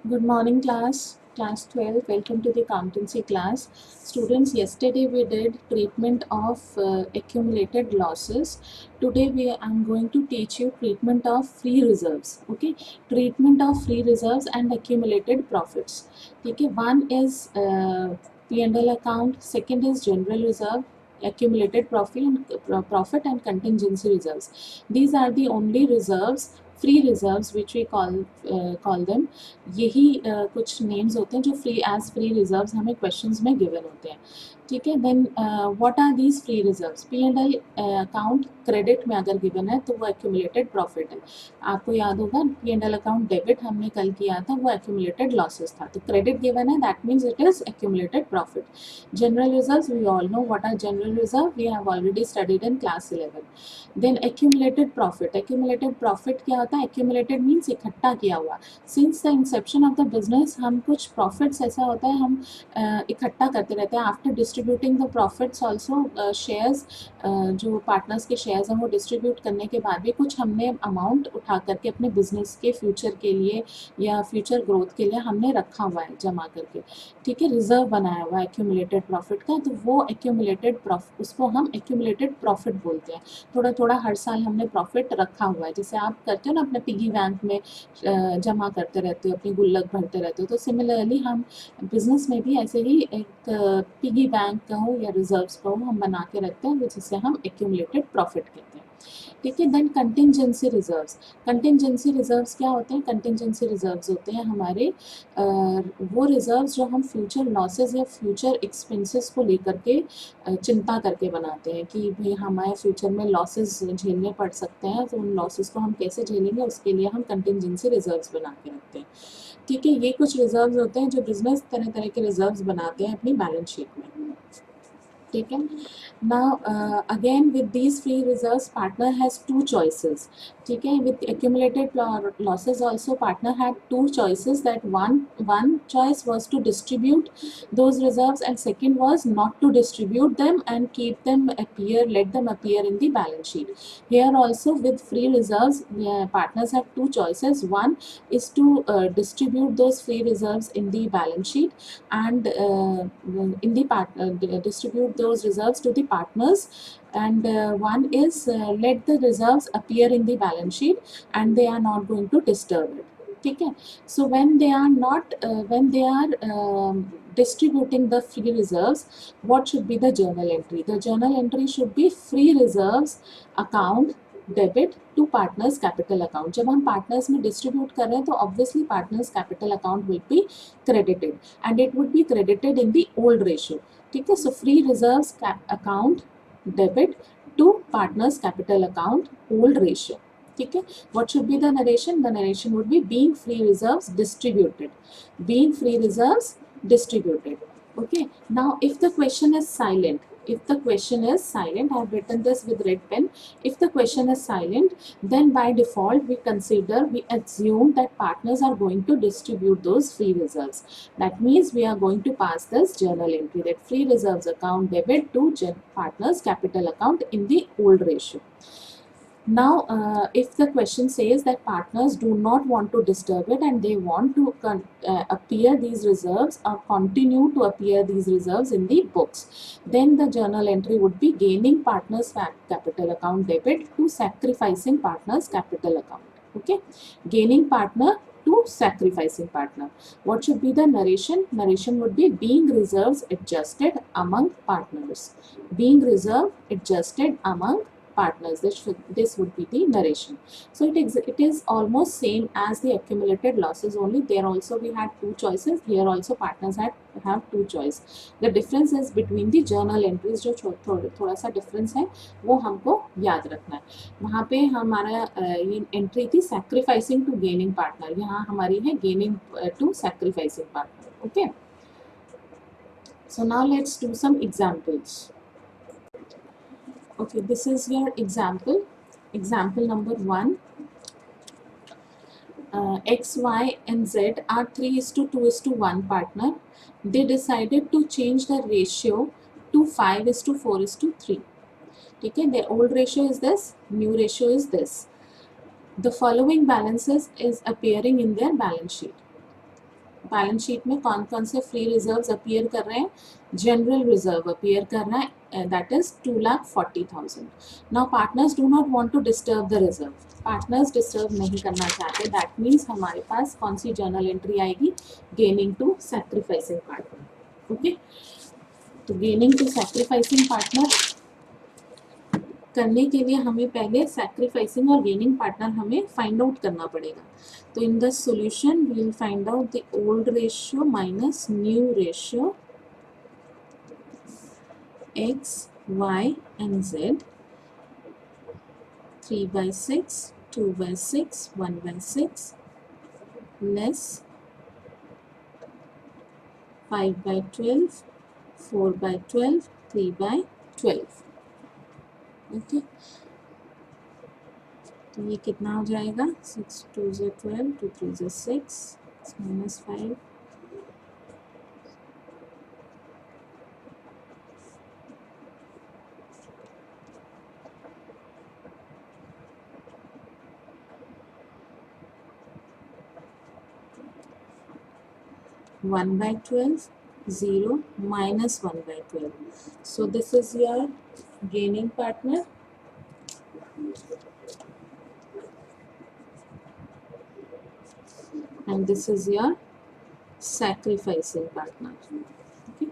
Good morning, class 12. Welcome to the accountancy class. Students, yesterday we did treatment of accumulated losses. Today I'm going to teach you treatment of free reserves. Okay, treatment of free reserves and accumulated profits. Okay, one is P&L account, second is general reserve, accumulated profit and contingency reserves. These are the only reserves, free reserves, which we call them. यही कुछ names होते हैं जो free reserves हमें questions में given होते हैं. ठीक है. Then what are these free reserves? P&L account credit में अगर गिवन है तो वो एक्यूमुलेटेड प्रॉफिट है. आपको याद होगा P&L अकाउंट डेबिट हमने कल किया था, वो एक्यूमुलेटेड लॉसेस था. तो क्रेडिट गिवन है, that means it is accumulated profit. General reserves, we all know what are general reserve, we have already studied in class 11. देन एक्यूमुलेटेड प्रॉफिट. एक्यूमुलेटेड प्रॉफिट क्या होता है? एक्यूमुलेटेड मीन्स इकट्ठा किया हुआ. Since the inception of the business हम कुछ profits, ऐसा होता है हम इकट्ठा करते रहते हैं. After distributing the profits also shares, जो पार्टनर्स के शेयर्स हैं वो डिस्ट्रीब्यूट करने के बाद भी कुछ हमने अमाउंट उठा करके अपने बिजनेस के फ्यूचर के लिए या फ्यूचर ग्रोथ के लिए हमने रखा हुआ है जमा करके. ठीक है. रिजर्व बनाया हुआ है एक्यूमुलेटेड प्रॉफिट का, तो वो एक्यूमुलेटेड प्रॉफिट, उसको हम एक्यूमुलेटेड प्रॉफिट बोलते हैं. थोड़ा थोड़ा हर साल हमने प्रॉफिट रखा हुआ है, जैसे आप करते हो ना अपने पिगी बैंक में जमा करते रहते हो, अपनी गुल्लक भरते रहते हो. तो सिमिलरली हम बिजनेस में भी ऐसे ही एक पिगी बैंक कहो या रिजर्व्स कहो हम बना के रखते हैं, जिसे हम एक्यूमुलेटेड प्रॉफिट कहते हैं. ठीक है. Then contingency reserves. Contingency reserves क्या होते हैं? कंटिंजेंसी रिजर्व्स होते हैं हमारे वो रिजर्व्स जो हम फ्यूचर लॉसेस या फ्यूचर एक्सपेंसेस को लेकर के चिंता करके बनाते हैं कि भाई हमारे फ्यूचर में लॉसेस झेलने पड़ सकते हैं, तो उन लॉसेस को हम कैसे झेलेंगे, उसके लिए हम कंटिंजेंसी रिजर्व्स बना के रखते हैं. ठीक है. ये कुछ रिजर्व्स होते हैं जो बिजनेस तरह तरह के रिजर्व्स बनाते हैं अपनी बैलेंस शीट में. ठीक है. Now again with these free reserves, partner has two choices. ठीक है. With accumulated losses also, partner had two choices. That one choice was to distribute those reserves, and second was not to distribute them and keep them let them appear in the balance sheet. Here also with free reserves, partners have two choices. One is to distribute those free reserves in the balance sheet, and distribute those reserves to the partners, and one is let the reserves appear in the balance sheet and they are not going to disturb it. ठीक है. So when they are not when they are distributing the free reserves, what should be the journal entry? The journal entry should be free reserves account debit to partners capital account. जब हम partners में distribute कर रहे हैं तो obviously partners capital account will be credited, and it would be credited in the old ratio. ठीक है. So free reserves account debit to partners capital account old ratio. ठीक है. What should be the narration? The narration would be being free reserves distributed. Being free reserves distributed. Okay. Now if the question is silent, I have written this with red pen. If the question is silent, then by default we assume that partners are going to distribute those free reserves. That means we are going to pass this journal entry, that free reserves account debit to partners capital account in the old ratio. Now if the question says that partners do not want to disturb it and they want to appear these reserves or continue to appear these reserves in the books, then the journal entry would be gaining partners capital account debit to sacrificing partners capital account. Okay. Gaining partner to sacrificing partner. What should be the narration? Narration would be being reserves adjusted among partners. Being reserve adjusted among partners. This would be the narration. So it is almost same as the accumulated losses, only there also we had two choices. Here also partners have two choice. The difference is between the journal entries. जो थोड़ा सा difference है वो हमको याद रखना है. वहाँ पे हमारा ये entry थी sacrificing to gaining partner, यहाँ हमारी है gaining to sacrificing partner. Okay. So now let's do some examples. Okay, this is your example. Example number 1. X, Y and Z are 3:2:1 partner. They decided to change the ratio to 5:4:3. Okay, their old ratio is this, new ratio is this. The following balances is appearing in their balance sheet. Balance sheet में कौन कौन से free reserves appear कर रहे हैं, general reserve appear कर रहा है, that is 2,40,000. Now partners do not want to disturb the reserve, partners disturb नहीं करना चाहते, दैट मीन्स हमारे पास कौन सी जर्नल एंट्री आएगी, gaining to sacrificing partner. Okay, तो गेनिंग टू सैक्रिफाइसिंग पार्टनर करने के लिए हमें पहले सैक्रिफाइसिंग और गेनिंग पार्टनर हमें फाइंड आउट करना पड़ेगा. तो in the solution we will find out the old ratio minus new ratio x, y and z, 3/6, 2/6, 1/6 less 5/12, 4/12, 3/12. Okay, तो ये कितना हो जाएगा, 6 2 12, 2 3 6, -5, (1/12), 0, -1/12. So this is your gaining partner. And this is your sacrificing partner. Okay.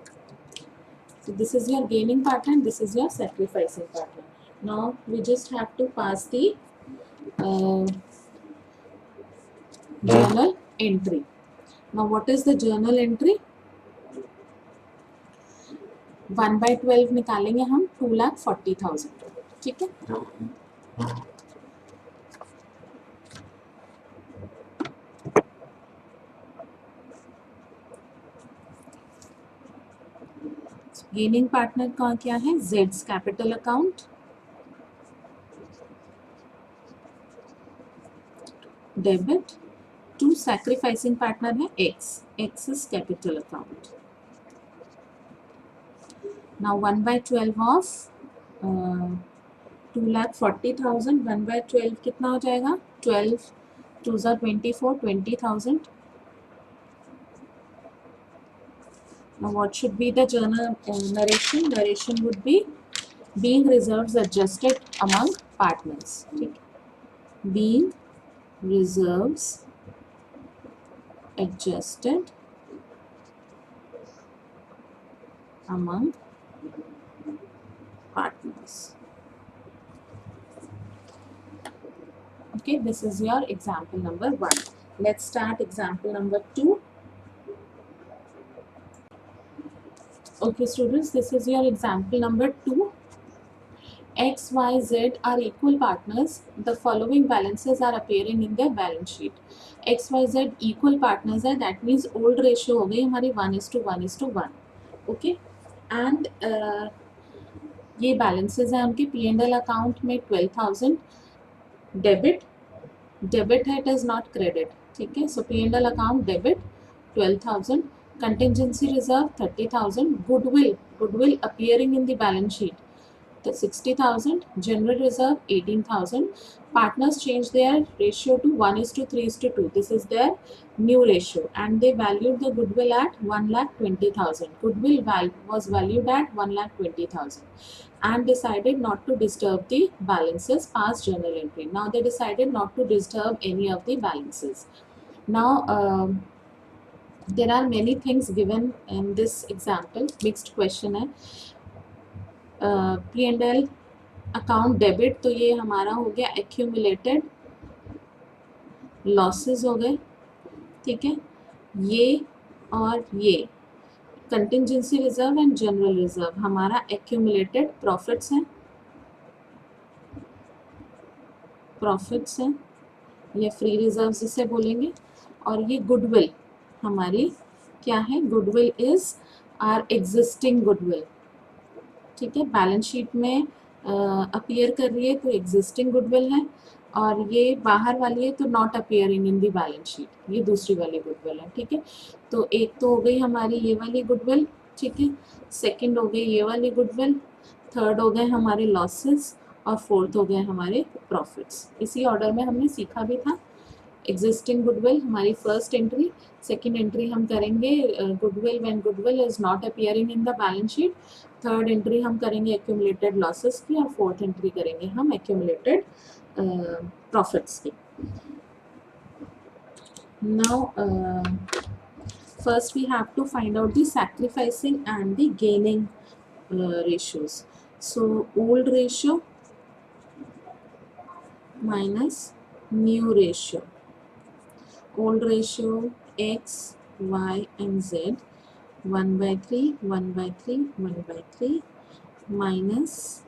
So this is your gaining partner and this is your sacrificing partner. Now we just have to pass the journal entry. Now what is the journal entry? 1/12 निकालेंगे हम 2,40,000. ठीक है, gaining partner का क्या है, जेड्स capital account, debit to sacrificing partner है X, X is capital account. Now 1/12 of 2,40,000, 1/12 कितना हो जाएगा, 12 2 24, 20,000. Now what should be the journal narration? Narration would be being reserves adjusted among partners. ठीक, being reserves adjusted among partners. Okay, this is your example number 1. Let's start example number 2. Okay students, this is your example number 2. X, Y, Z are equal partners. The following balances are appearing in their balance sheet. X, Y, Z equal partners है, that means old ratio हो गई हमारी 1:1:1. Okay, and ये balances हैं उनके P&L account में 12,000 debit, debit है, it is not credit. ठीक है, सो P&L account debit 12,000, contingency reserve 30,000, goodwill appearing in the balance sheet 60,000, general reserve 18,000. Partners change their ratio to 1:3:2. This is their new ratio and they valued the goodwill at 1,20,000. Goodwill was valued at 1,20,000 and decided not to disturb the balances past journal entry. Now they decided not to disturb any of the balances. Now there are many things given in this example. Mixed question है. P&L account debit, तो ये हमारा हो गया accumulated losses हो गए. ठीक है, ये और ये contingency reserve and general reserve हमारा एक्यूमुलेटेड प्रॉफिट्स हैं, प्रॉफिट्स हैं, ये फ्री रिजर्व जिसे बोलेंगे. और ये गुडविल हमारी क्या है, goodwill is are existing goodwill. ठीक है, बैलेंस शीट में अपीयर कर रही है तो एग्जिस्टिंग गुडविल है, और ये बाहर वाली है तो not appearing in the balance sheet, ये दूसरी वाली गुडविल है. ठीक है, तो एक तो हो गई हमारी ये वाली गुडविल. ठीक है, सेकंड हो गई ये वाली गुडविल, थर्ड हो गए हमारे लॉसेस और फोर्थ हो गए हमारे प्रॉफिट्स. इसी ऑर्डर में हमने सीखा भी था. एग्जिस्टिंग गुडविल हमारी फर्स्ट एंट्री, सेकेंड एंट्री हम करेंगे goodwill when goodwill is not appearing in the balance sheet, third entry हम करेंगे एक्यूमुलेटेड लॉसेस की, और फोर्थ एंट्री करेंगे हम एक्यूमुलेटेड प्रॉफिट्स की. Now, first we have to find out the sacrificing and the gaining ratios. So, old ratio minus new ratio. Old ratio x, y and z, 1 by 3, 1 by 3, 1 by 3 minus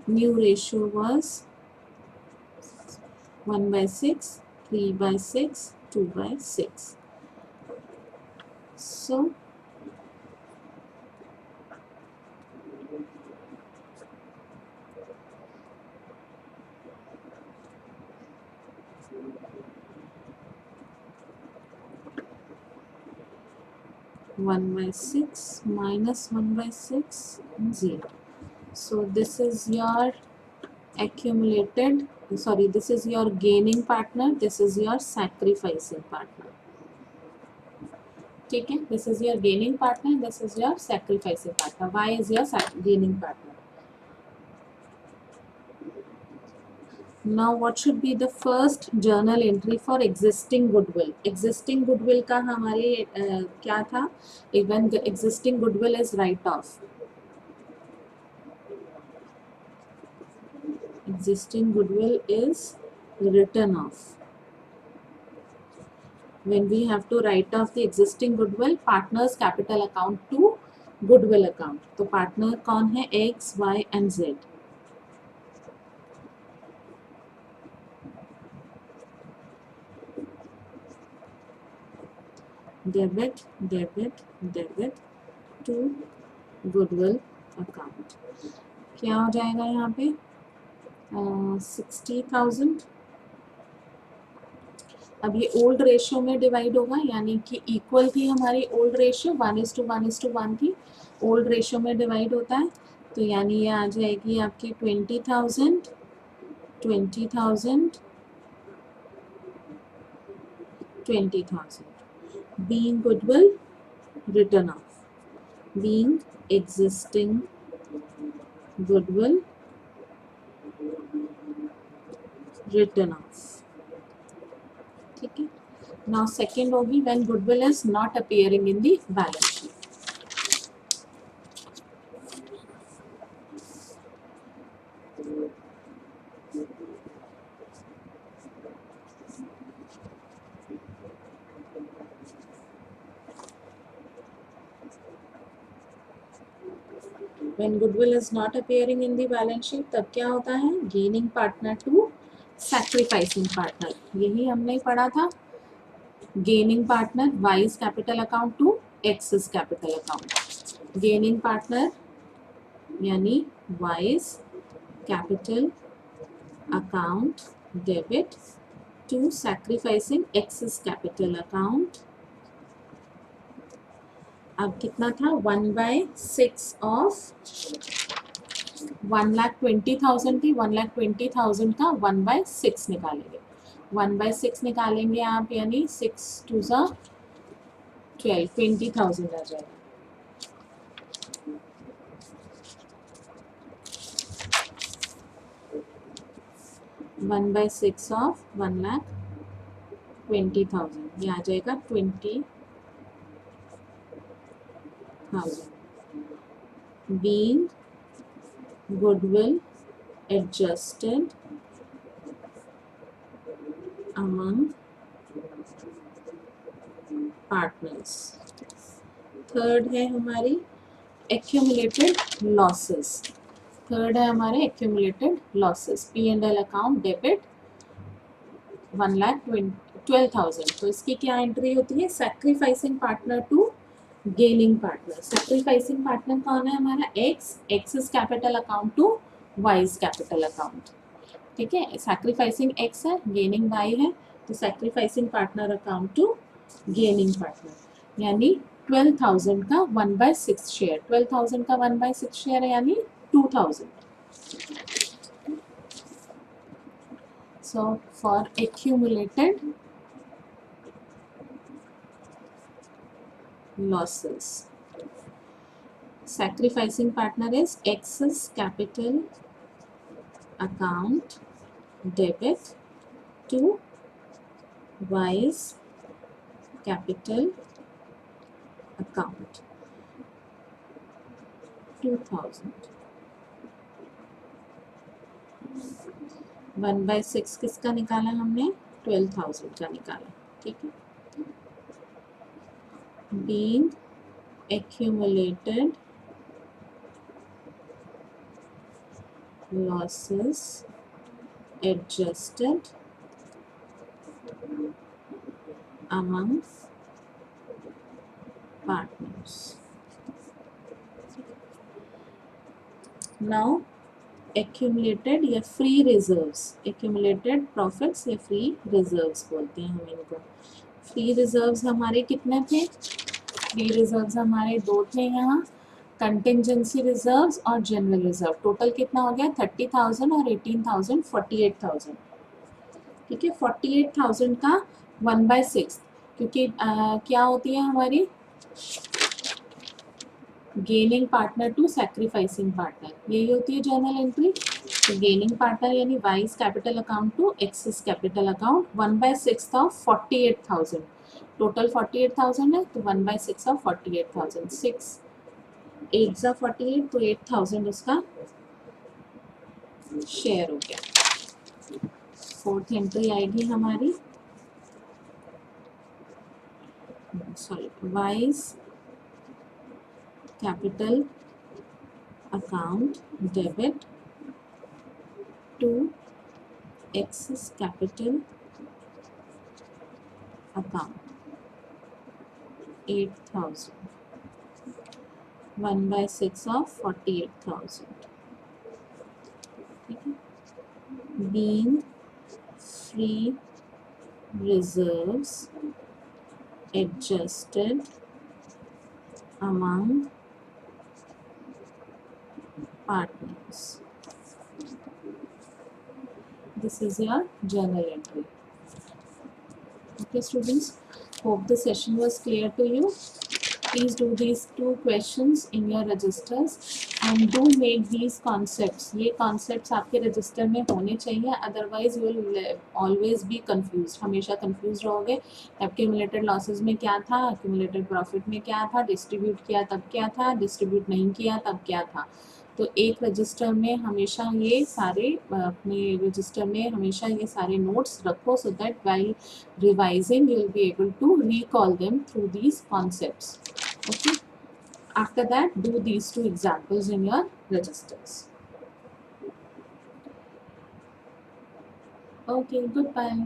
new ratio was 1 by 6, 3 by 6, 2 by 6. So, one by 6 minus 1 by 6 and 0. So this is your accumulated, sorry, this is your gaining partner, this is your sacrificing partner. ठीक है, this is your gaining partner, this is your sacrificing partner. Y is your gaining partner. Now what should be the first journal entry for existing goodwill? Existing goodwill का हमारे क्या था? Even the existing goodwill is write off. Existing goodwill is written off. When we have to write off the existing goodwill, partners capital account to goodwill account. तो partner कौन है? X, Y and Z. Debit, debit, debit to goodwill account. क्या हो जाएगा यहाँ पे? 60,000. अब ये ओल्ड रेशियो में डिवाइड होगा, यानी कि इक्वल थी हमारी ओल्ड रेशियो, 1:1:1 थी, ओल्ड रेशियो में डिवाइड होता है, तो यानी ये आ जाएगी आपकी 20,000, 20,000, 20,000. Being goodwill written off, being existing goodwill written off. ठीक है. Now second होगी when goodwill is not appearing in the balance sheet. When goodwill is not appearing in the balance sheet, तब क्या होता है? Gaining partner to sacrificing partner. यही हमने पढ़ा था. Gaining partner Y's capital account to X's capital account. Gaining partner यानी Y's capital account debit to sacrificing X's capital account. अब कितना था? 1/6 of 1,20,000 थी, 1,20,000 का 1/6 निकालेंगे. 1/6 निकालेंगे आप, यानी 6 2 12, 20,000 आ जाएगा. वन बाय 6 ऑफ 1,20,000, ये आ जाएगा 20,000. Being goodwill adjusted among partners. Third है हमारी accumulated losses. थर्ड है हमारे accumulated losses. P&L account debit 1,12,000. तो इसकी क्या एंट्री होती है? Sacrificing partner to gaining partner. Sacrificing partner कौन है हमारा? X, X's capital account to Y's capital account. ठीक है, sacrificing X है, gaining Y है, तो sacrificing partner account to gaining partner, यानी 12,000 का 1/6 शेयर. 12,000 का 1/6 शेयर है, यानी 2,000. So for accumulated losses. Sacrificing partner is X's capital account debit to Y's capital account 2000. 1/6 किसका निकाला हमने? 12,000 का निकाला. ठीक है. Being accumulated losses adjusted among partners. Now accumulated या free reserves, accumulated profits या free reserves बोलते हैं हम इनको. free reserves हमारे कितने थे? free reserves हमारे 2 थे यहाँ, कंटिजेंसी रिजर्व्स और जनरल रिजर्व. टोटल कितना हो गया? 30,000 और 18,000, 48,000. ठीक है. 48,000 का 1/6, क्योंकि क्या होती है हमारी gaining partner to sacrificing partner, यही होती है जर्नल एंट्री. तो गेनिंग पार्टनर यानी Y's capital account to excess capital account 1/6 of 48,000. Total 48,000 है तो 1/6 ऑफ 48,000. 6 8 जा 48 तो 8,000 उसका शेयर हो गया. फोर्थ एंट्री आएगी हमारी, sorry, wise capital account debit to excess capital account 8,000. 1/6 of 48,000. Being free reserves adjusted among partners. This is your journal entry. Okay students, hope the session was clear to you. Please do these 2 questions in your registers and do make these concepts. ये concepts आपके register में होने चाहिए, otherwise you will always be confused. हमेशा confused रहोगे. Accumulated losses में क्या था, accumulated profit में क्या था, distribute किया तब क्या था, distribute नहीं किया तब क्या था. तो एक रजिस्टर में हमेशा ये सारे अपने रजिस्टर में हमेशा ये सारे नोट्स रखो, so that while revising you will be able to recall them through these concepts. Okay. After that, do these 2 examples in your registers. Okay, goodbye.